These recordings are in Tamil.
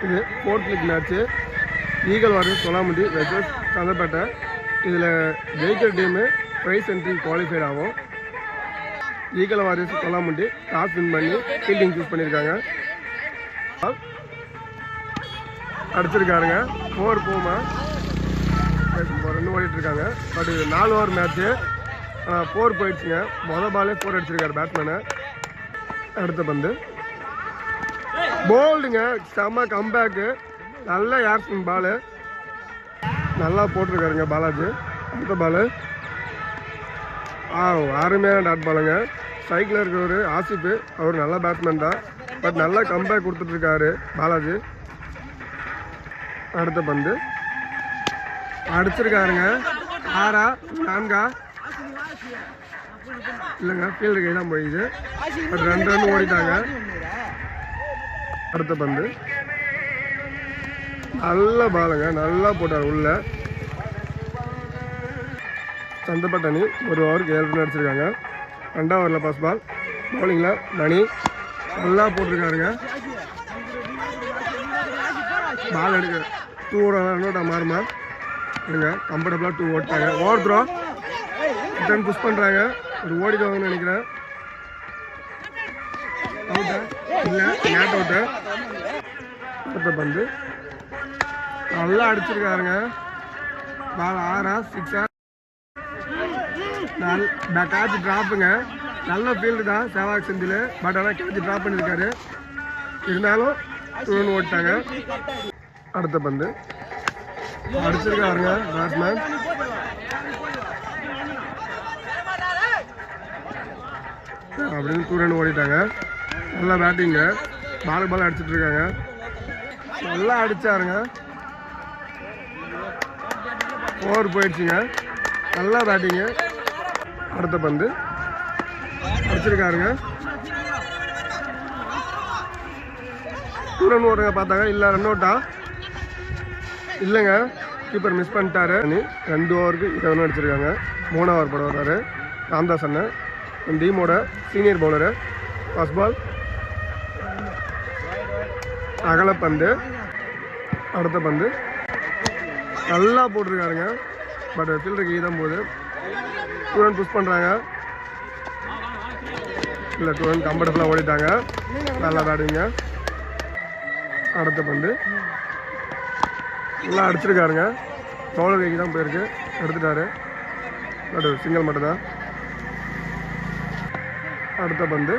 இது 4th league match. Eagle warriors Tholamundi versus Santhapettai. இதில் ஜெயிக்கிற டீமு ப்ரைஸ் என்ட்ரி குவாலிஃபைட் ஆகும். Eagle warriors Tholamundi toss win பண்ணி ஃபீல்டிங் சூஸ் பண்ணியிருக்காங்க. அடிச்சிருக்காருங்க 4 போமா 2 ஓடிட்டுருக்காங்க. பட் இது 4 ஓவர் மேட்ச்சு. 4 போயிடுச்சுங்க. மொதல் பாலே 4 அடிச்சிருக்காரு பேட்ஸ்மேனு. அடுத்த பந்து போல்டுங்க, செம்ம கம்பேக்கு, நல்ல ஏர்ஸ்பின் பாலு, நல்லா போட்டிருக்காருங்க பாலாஜி. அடுத்த பாலு அருமையான டாட் பாலுங்க. ஸ்ட்ரைக்கில் இருக்கிறவர் ஆசிப்பு, அவர் நல்ல பேட்ஸ்மேன் தான், பட் நல்லா கம்பேக் கொடுத்துட்ருக்காரு பாலாஜி. அடுத்த பந்து அடிச்சிருக்காருங்க 6 4 இல்லைங்க, ஃபீல்டு கை தான் போயிடுது. பட் 2 ரன் ஓடிட்டாங்க. அடுத்த பந்து நல்ல பாலுங்க, நல்லா போட்டார் உள்ள. சந்தப்பட்டணி ஒரு ஓவருக்கு 7 ரன் அடிச்சிருக்காங்க. 2வது ஓவரில் ஃபர்ஸ்ட் பால். பவுலிங்கில் மணி நல்லா போட்டிருக்காருங்க. பால் எடுக்க 2 ரன் மாறுமா இருங்க, கம்ஃபர்டபுளாக 2 ஓட்டாங்க. ஓவர் த்ரோ ரிட்டர்ன் புஷ் பண்ணுறாங்க. ஒரு ஓடிடுவாங்கன்னு நினைக்கிறேன். அவுட்டா இல்லை, நேட் அவுட்டு. அடுத்த பந்து நல்லா அடிச்சிருக்காருங்க. பால் 6 6 கேட்ச் ட்ராப்புங்க. நல்ல ஃபீல்டு தான் சேவாக் செந்தில், பட் ஆனால் கேட்ச் ட்ராப் பண்ணியிருக்காரு. இருந்தாலும் 2 ரன் ஓட்டாங்க. அடுத்த பந்து அடிச்சிருக்காருங்க பேட்ஸ்மேன். அப்படின்னு 2 ரன் ஓடிட்டாங்க. நல்லா பேட்டிங்க, பால் அடிச்சிட்டு இருக்காங்க. நல்லா அடிச்சாருங்க. ஓவர் போயிடுச்சுங்க. நல்லா பேட்டிங்கு. அடுத்த பந்து அடிச்சிருக்காருங்க. 2 ரன் ஓடுங்க பார்த்தாங்க, இல்லை ரன் அவுட்டா இல்லைங்க, கீப்பர் மிஸ் பண்ணிட்டாரு. 2 ஓவருக்கு 20 ரன் அடிச்சிருக்காங்க. 3வது ஓவர் போட வர்றாரு ராம்தாஸ் அண்ணன், டீமோட சீனியர் பவுலரு. ஃபர்ஸ்ட் பால் அகலப்பந்து. அடுத்த பந்து நல்லா போட்டிருக்காருங்க. பட் ஃபீல்டருக்கு தான் போகுது. 2 ரன் புஷ் பண்ணுறாங்க. இல்லை, 2 ரன் கம்ஃபர்டபுளாக ஓடிட்டாங்க. நல்லா விளையாடுங்க. அடுத்த பந்து நல்லா அடிச்சிருக்காருங்க. பவுலர் கைக்கு தான் போயிருக்கு, எடுத்துட்டாரு. பட் சிங்கிள் மட்டும்தான். அடுத்த பந்து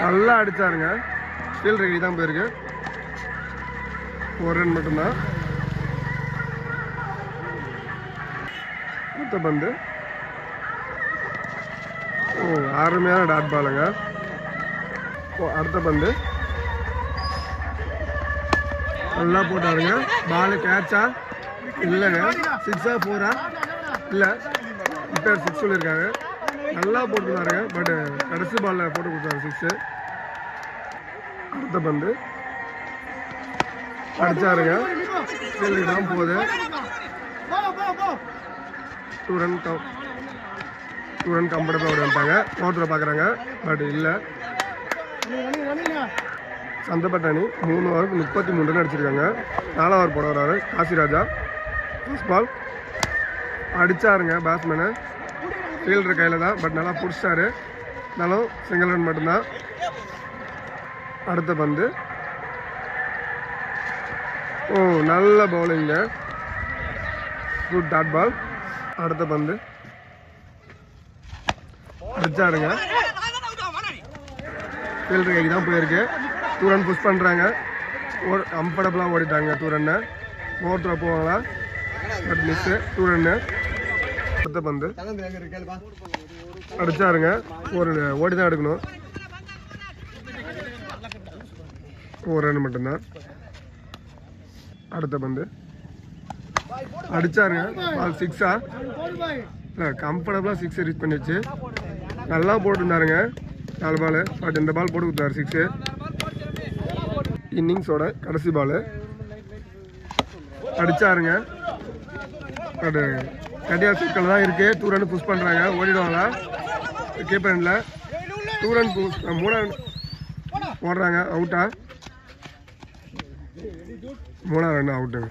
நல்லா அடித்தாருங்க. ஃபீல்டர் கைக்கு தான் போயிருக்கு. 1 ரன் மட்டும்தான். அடுத்த பந்து அருமையான டாட் பாலுங்க. அடுத்த பந்து நல்லா போட்டாருங்க. பாலு கேட்சா இல்லைங்க, 6 4 இல்லை, இப்போ 6 சொல்லியிருக்காங்க. நல்லா போட்டுருந்தாருங்க, பட் கடைசி பாலில் போட்டு கொடுத்தாரு 6. அடுத்த பந்து அடிச்சாருங்க. ஃபீல்டுக்கு தான் போகுது. 2 ரன் கம்ஃபர்டபுளாக ஓடி வந்துட்டாங்க. ஓவரில் பார்க்குறாங்க, பட் இல்லை. சந்தப்பட்டணி 3 ஓவருக்கு 33 ரன் அடிச்சிருக்காங்க. 4வது ஓவர் போட வர்றாரு காசிராஜா. ஃபர்ஸ்ட் பால் அடித்தாருங்க பேட்ஸ்மேனு. ஃபீல்டர் கையில் தான், பட் நல்லா பிடிச்சாரு. இருந்தாலும் சிங்கிள் ரன் மட்டும்தான். அடுத்த பந்து நல்ல பவுலிங்க, குட் டாட் பால். அடுத்த பந்து அடிச்சாருங்க. ஃபீல்டர் கைக்கு தான் போயிருக்கு. 2 ரன் புஷ் பண்ணுறாங்க. கம்ஃபர்டபுளாக ஓடிட்டாங்க 2 ரன்னு. ஓவர் த்ரோ போவாங்களா, பட் மிஸ்ஸு. 2 ரன்னு. அடுத்த பந்து அடிச்சாருங்க. ஒரு ஓடி தான் எடுக்கணும். 1 ரன் மட்டும்தான். அடுத்த பந்து அடிச்சாருங்க. பால் 6 இல்லை, கம்ஃபர்டபுளாக 6 ரீச் பண்ணிடுச்சு. நல்லா போட்டுருந்தாருங்க 4 பால், பட் இந்த பால் போட்டு கொடுத்தாரு 6. இன்னிங்ஸோட கடைசி பால் அடிச்சாருங்க. பட் கடியார் சர்க்கிள் தான் இருக்குது. 2 ரன் புஷ் பண்ணுறாங்க. ஓடிடுவாங்களா கீப்பரில்? 2 ரன் புஷ் 3 ரன் ஓடுறாங்க. அவுட்டா மூணாவது ரன் அவுட்டுங்க.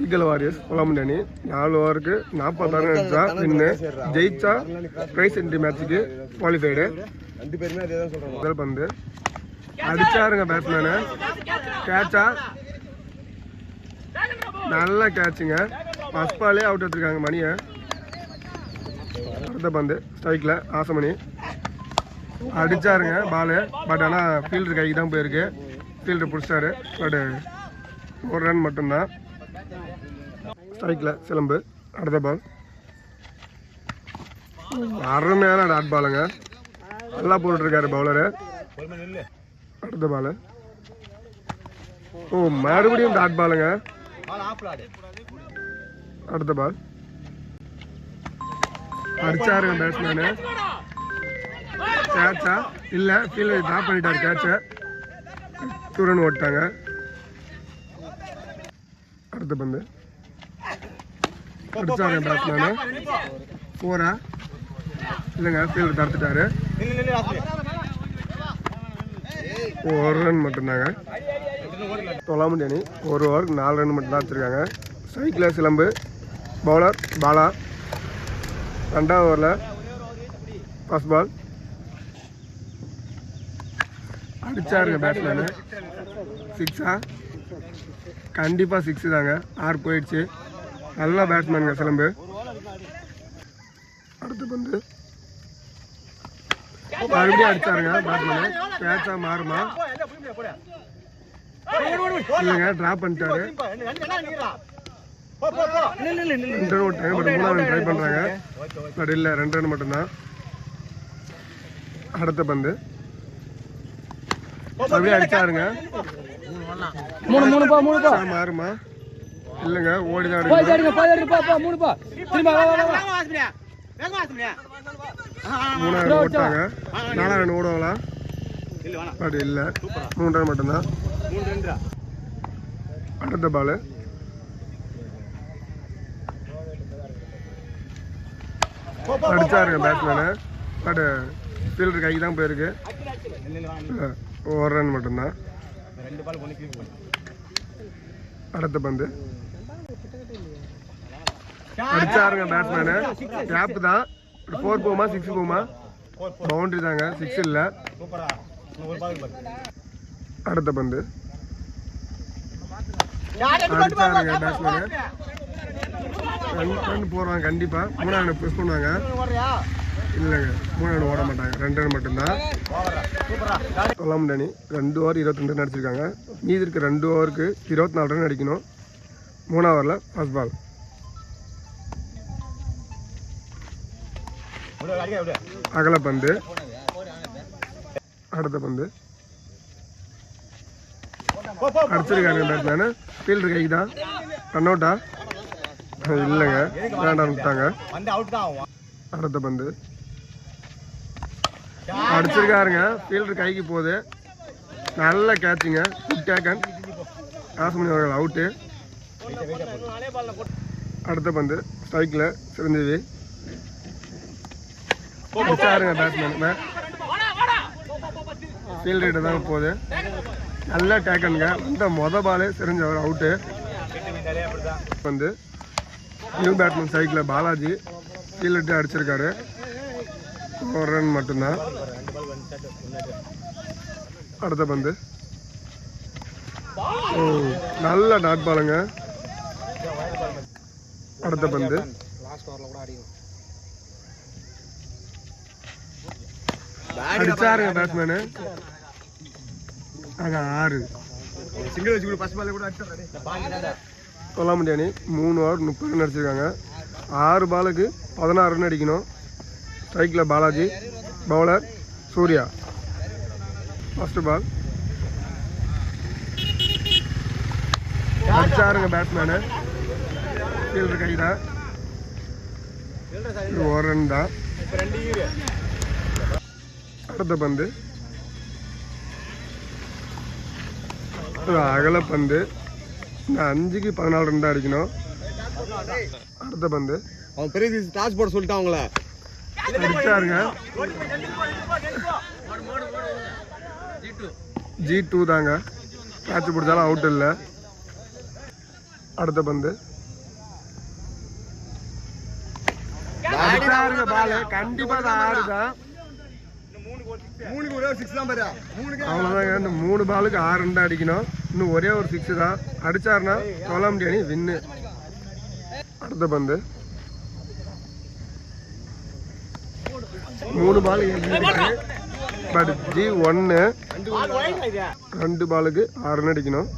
ஈகல் வாரியர்ஸ் கொலம்பு அணி 4 ஓவருக்கு 46 ரன் அடிச்சா வின்னு. ஜெயிச்சா பிரைஸ் என்ட்ரி மேட்சுக்கு குவாலிஃபைடு. முதல் பந்து அடிச்சாருங்க பேட்ஸ்மேனு. கேட்சா நல்ல கேட்சுங்க. ஃபர்ஸ்ட் பாலே அவுட் எடுத்துருக்காங்க மணியை. அடுத்த பந்து ஸ்ட்ரைக்கில் ஆசமணி அடிச்சாருங்க பாலு. பட் ஆனால் ஃபீல்டர் கைக்கு தான் போயிருக்கு. ஃபீல்டர் பிடிச்சாரு. பட் 1 ரன் மட்டும்தான். ஸ்ட்ரைக்கில் சிலம்பு. அடுத்த பால் அருமையான டாட் பாலுங்க. நல்லா போட்டுருக்காரு பவுலரு. அடுத்த பால் மறுபடியும் டாட் பாலுங்க. அடுத்த பால் அடிச்சாருங்க பேட்ஸ்மேனு. கேட்சா இல்லை, ஃபீல்டர் ட்ராப் பண்ணிட்டாரு கேட்சை. 2 ரன் ஓட்டாங்க. அடுத்த பந்து அடிச்சாருங்க பேட்ஸ்மேனு. 4 இல்லைங்க, ஃபீல்டர் தடுத்துட்டாரு. 1 ரன் மட்டும்தாங்க. தொலாமண்டி அணி 1 ஓவருக்கு 4 ரன் மட்டும் தான் வச்சுருக்காங்க. ஸ்ட்ரைக்கில் சிலம்பு. பவுலர் பாலா. 2வது ஓவரில் ஃபர்ஸ்ட் பால் அடிச்சாருங்க பேட்ஸ்மேனு. 6 கண்டிப்பாக 6 தாங்க. 6 போயிடுச்சு. நல்லா பேட்ஸ்மேனுங்க சிலம்பு. அடுத்த பந்து மறுபடியும் அடிச்சாருங்க பேட்ஸ்மேனு. கேட்சா மாறுமா இல்லைங்க, ட்ராப் பண்ணிட்டாரு. 2 ரன் விட்டாங்க. பட் 3வது ட்ரை பண்ணுறாங்க. பட் இல்லை, 2 ரன் மட்டும்தான். அடுத்த பந்து அப்படியே அடிச்சாருங்க. மாறுமா இல்லைங்க, ஓடிதான் அடிக்கணும். 3வது ஓட்டாங்க. 4வது ரன் ஓடுவாங்களா? பட் இல்லை, 3 ரன் மட்டும்தான். அடுத்த பால் அடிச்சாருங்க பேட்ஸ்மேனு. பட் ஃபீல்டர் கைக்கு தான் போயிருக்கு. 1 ரன் மட்டும்தான். அடுத்த பந்து அடிச்சாருங்க பேட்ஸ்மேனு. கேப் தான். 4 போகுமா 6 போகுமா? பவுண்டரி தாங்க, 6 இல்லை. அடுத்த பந்து அடிச்சாருங்க பேட்ஸ்மேனு. 2 ரன் போடுவாங்க கண்டிப்பாக. 3வது ரன் புஷ் பண்ணுவாங்க. இல்லைங்க, 3 ரன் ஓட மாட்டாங்க. 2 ரன் மட்டும்தான். தொலாமண்டி அணி 2 ஓவர் 22 ரன் அடிச்சிருக்காங்க. மீதி இருக்க 2 ஓவருக்கு 24 ரன் அடிக்கணும். 3வது ஓவரில் ஃபர்ஸ்ட் பால் அகல பந்து. அடுத்த பந்து அடிச்சிருக்காருங்க பேட்ஸ்மேனு. ஃபீல்டர் கைக்கு தான். ரன் அவுட்டா? இல்லைங்க, வேண்டாம் விட்டாங்க. அடுத்த பந்து அடிச்சிருக்காருங்க. ஃபீல்டர் கைக்கு போகுது. நல்ல கேட்சுங்க. Good taken. ஆசமணி அவர்கள் அவுட்டு. அடுத்த பந்து ஸ்ட்ரைக்கில் சிரஞ்சீவி அடிச்சாருங்க பேட்ஸ்மேன். ஃபீல்டர்கிட்ட தான் போகுது. நல்ல டேக்கனுங்க. இந்த பால் சிரஞ்சு அவர் அவுட்டு. வந்து new batsman cycle Balaji field அடிச்சிருக்காரு. 1 ரன் மட்டும்தான். அடுத்த பந்து நல்ல டாட் பாலுங்க. அடுத்த பந்து அடிச்சாருங்க பேட்ஸ்மேனு. 6 தொலாமண்டி அணி 3 ஓவர் 30 ரன் அடிச்சிருக்காங்க. 6 பாலுக்கு 16 ரன் அடிக்கணும். ஸ்ட்ரைக்கில் Balaji. Bowler Surya. First ball அடிச்சாருங்க பேட்ஸ்மேனு. ஃபீல்டர் கை தான். 1 ரன் தான். அடுத்த பந்து அகல பந்து. 5க்கு 14 ரன் தான் அடிக்கணும். அடுத்த பந்து அவன் பெரிய டாஸ் போட சொல்லிட்டான் அவங்கள. அடிச்சாருங்க. G2 தாங்க. கேட்ச் பிடிச்சாலும் அவுட் இல்லை. அடுத்த பந்து அடிச்சாருங்க பால். கண்டிப்பா அது ஆறுதான். அவ்வளோதாங்க. இந்த 3 பாலுக்கு 6 ரன் தான் அடிக்கணும். இன்னும் ஒரே ஒரு 6 தான் அடிச்சாருன்னா கொலம்பி அணி வின்னு. அடுத்த பந்து 3 பால் பட் G1 2 பாலுக்கு 6 ரன் அடிக்கணும்.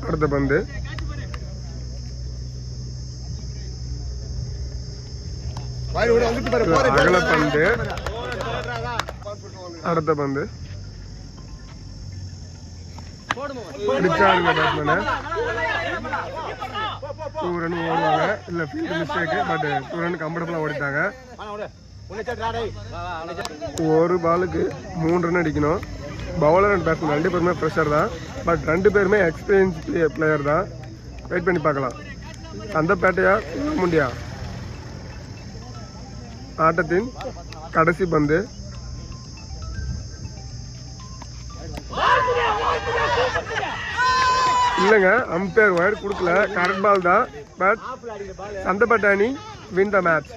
அடுத்த பந்து அகல பந்து. அடுத்த பந்து அடிச்சாருங்க பேட்ஸ்மேனு. 2 ரன் ஓடுவாங்க. இல்லை ஃபீல்டு மிஸ்டேக்கு. பட் 2 ரன் கம்ஃபர்டபுளாக ஓடிட்டாங்க. ஒரு பாலுக்கு 3 ரன் அடிக்கணும். பவுலர் அண்ட் பேட்ஸ்மேன் 2 பேருமே ப்ரெஷர் தான். பட் 2 பேருமே எக்ஸ்பீரியன்ஸ் பிளேயர் தான். வெயிட் பண்ணி பார்க்கலாம். அந்த பேட்டையா முண்டியா. ஆட்டத்தின் கடைசி பந்து இல்லைங்க. அம்பையர் வைட் கொடுக்கல. கரெக்ட் பால் தான். பட் சந்தப்பட்ட அணி வின் த மேட்ச்.